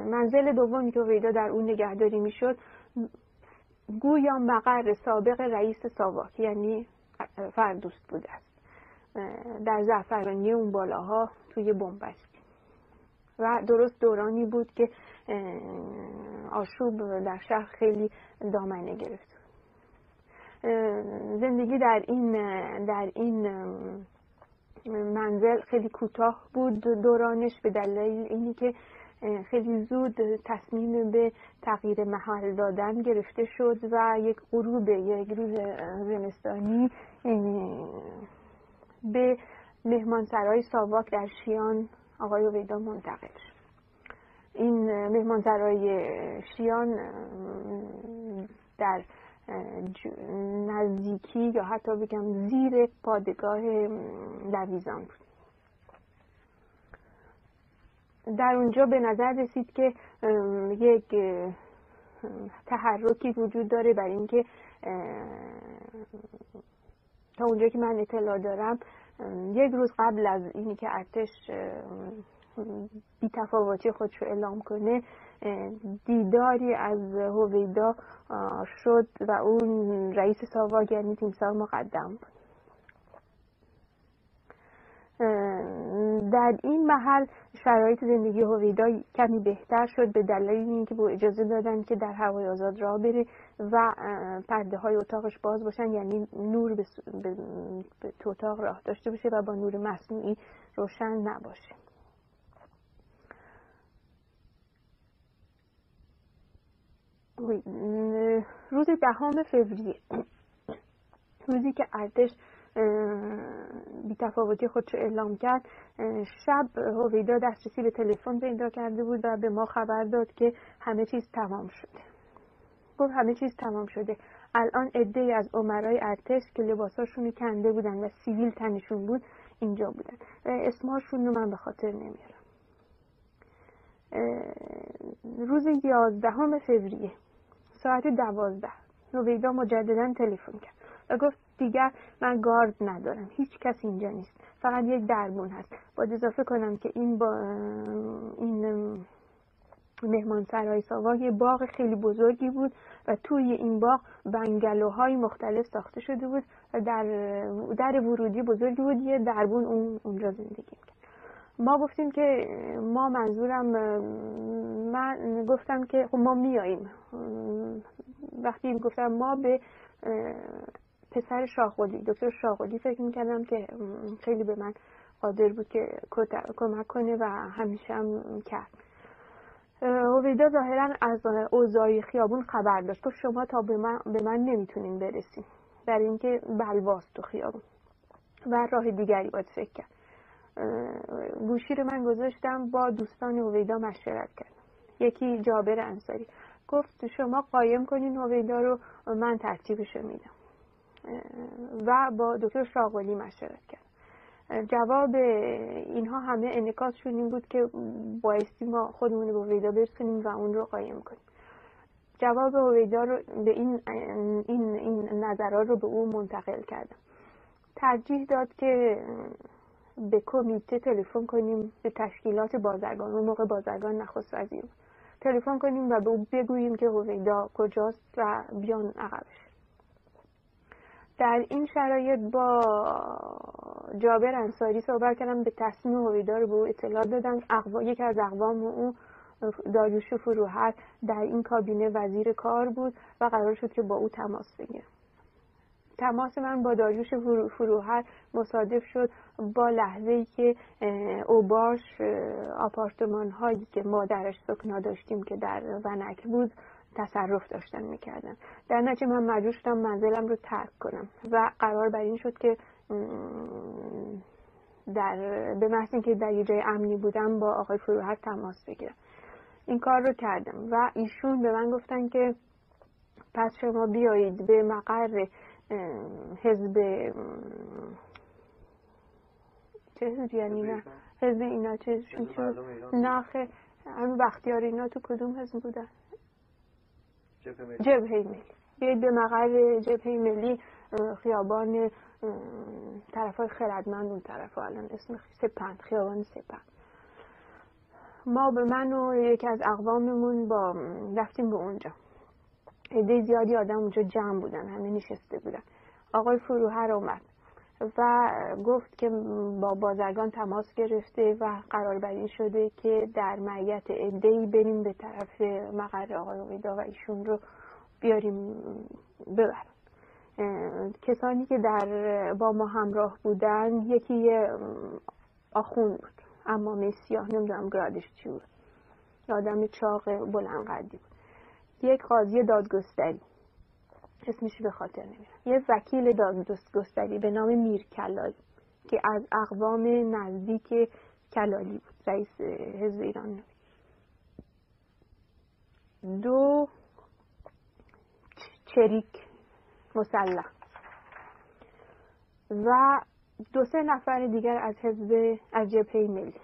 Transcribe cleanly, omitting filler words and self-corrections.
منزل دومی که هویدا در اون نگهداری میشد گویا مقر سابق رئیس ساواک یعنی فردوست بوده است، در زعفرانی اون بالاها توی بنبستی. و درست دورانی بود که آشوب در شهر خیلی دامنه گرفت. زندگی در این منزل خیلی کوتاه بود دورانش، به دلیل اینی که خیلی زود تصمیم به تغییر محل دادن گرفته شد و یک روز زمستانی به مهمانسرای ساواک در شیان آقای هویدا منتقل شد. این مهمانسرای شیان در نزدیکی یا حتی بگم زیر پادگاه لویزان بود. در اونجا به نظر رسید که یک تحرکی وجود داره، برای اینکه تا اونجا که من اطلاع دارم یک روز قبل از اینی که ارتش بی‌تفاوتی خودشو اعلام کنه دیداری از هویدا شد و اون رئیس ساواک یعنی تیمسار مقدم بود. در این محل شرایط زندگی هویدا کمی بهتر شد به دلیل اینکه با اجازه دادن که در هوای آزاد راه بره و پرده های اتاقش باز باشن، یعنی نور به تو اتاق راه داشته باشه و با نور مصنوعی روشن نباشه. روز 10 فوریه، روزی که ارتش بی‌تفاوتی خودش اعلام کرد، شب هویدا دسترسی به تلفن پیدا کرده بود و به ما خبر داد که همه چیز تمام شده. گفت همه چیز تمام شده، الان عده‌ای از امرای ارتش که لباساشون کنده بودن و سیویل تنشون بود اینجا بودن. اسمشون رو من به خاطر نمیارم. روز 11 فوریه ساعت 12 هویدا مجددا تلفن کرد و گفت دیگر من گارد ندارم، هیچ کس اینجا نیست، فقط یک دربون هست. باید اضافه کنم که این مهمانسرای ساواک یه باغ خیلی بزرگی بود و توی این باغ بنگلوهای مختلف ساخته شده بود و در ورودی بزرگی بود، یه دربون اونجا زندگی می‌کرد. ما گفتیم که من گفتم که خب ما میاییم. وقتی گفتم ما به پسر شاهقلی، دکتر شاهقلی فکر میکردم که خیلی به من قادر بود که کمک کنه و همیشه هم کرد. هویدا ظاهرا از اوضاع خیابون خبر داشت، گفت شما تا به من نمیتونین برسین، برای اینکه بلواست تو خیابون و راه دیگری باید فکر کرد. گوشی رو من گذاشتم، با دوستان هویدا مشورت کردم. یکی جابر انصاری گفت شما قایم کنین هویدا رو، من ترتیبش رو میدم و با دکتر شاهقلی مشورت کرد. جواب اینها همه انعکاسشون این بود که بایستی ما خودمون به هویدا برسونیم و اون رو قایم کنیم. جواب هویدا رو به این نظرها رو به او منتقل کردم. ترجیح داد که به کمیته تلفن کنیم، به تشکیلات بازرگان، اون موقع بازرگان نخست وزیر، تلفن کنیم و به او بگوییم که هویدا کجاست و بیان عقبش. در این شرایط با جابر انصاری صحبت کردم، به تصمیم هویدا رو به او اطلاع دادن. یکی از اقوام او داریوش فروهر در این کابینه وزیر کار بود و قرار شد که با او تماس بگیرم. تماس من با داریوش فروهر مصادف شد با لحظه‌ای که اوباش آپارتمان هایی که ما درش سکنا داشتیم که در ونک بود تصرف داشتن میکردن. در نتیجه من مجبور شدم منزلم رو ترک کنم و قرار بر این شد که به محض اینکه در یه جای امنی بودم با آقای فروهر تماس بگیرم. این کار رو کردم و ایشون به من گفتن که پس شما بیایید به مقر حزب چه حزب یعنی نه حزب اینا چیزشون شد ناخه همین بختیار اینا تو کدوم حزب بودن؟ جبهه ملی. بیایید به مقر جبهه ملی، خیابان طرفای خردمند، اون طرف الان اسم سپند، خیابان سپند. ما به من و یکی از اقواممون با رفتیم به اونجا. عده زیادی آدم اونجا جمع بودن، همه نشسته بودن. آقای فروهر اومد و گفت که با بازرگان تماس گرفته و قرار بری شده که در معیت عده‌ای بریم به طرف مقر آقای امیدا و ایشون رو بیاریم ببرن. کسانی که با ما همراه بودن، یکی آخوند بود، عمامه سیاه، نمیدونم گرادش چی بود، آدم چاق بلند قدی بود. یک قاضی دادگستری، اسمش به خاطر نمیاد، یه وکیل دادگستری به نام میر کلالی که از اقوام نزدیک کلالی بود، رئیس حزب ایران. 2 چریک مسلح و 2-3 نفر دیگر از جبهه ملی.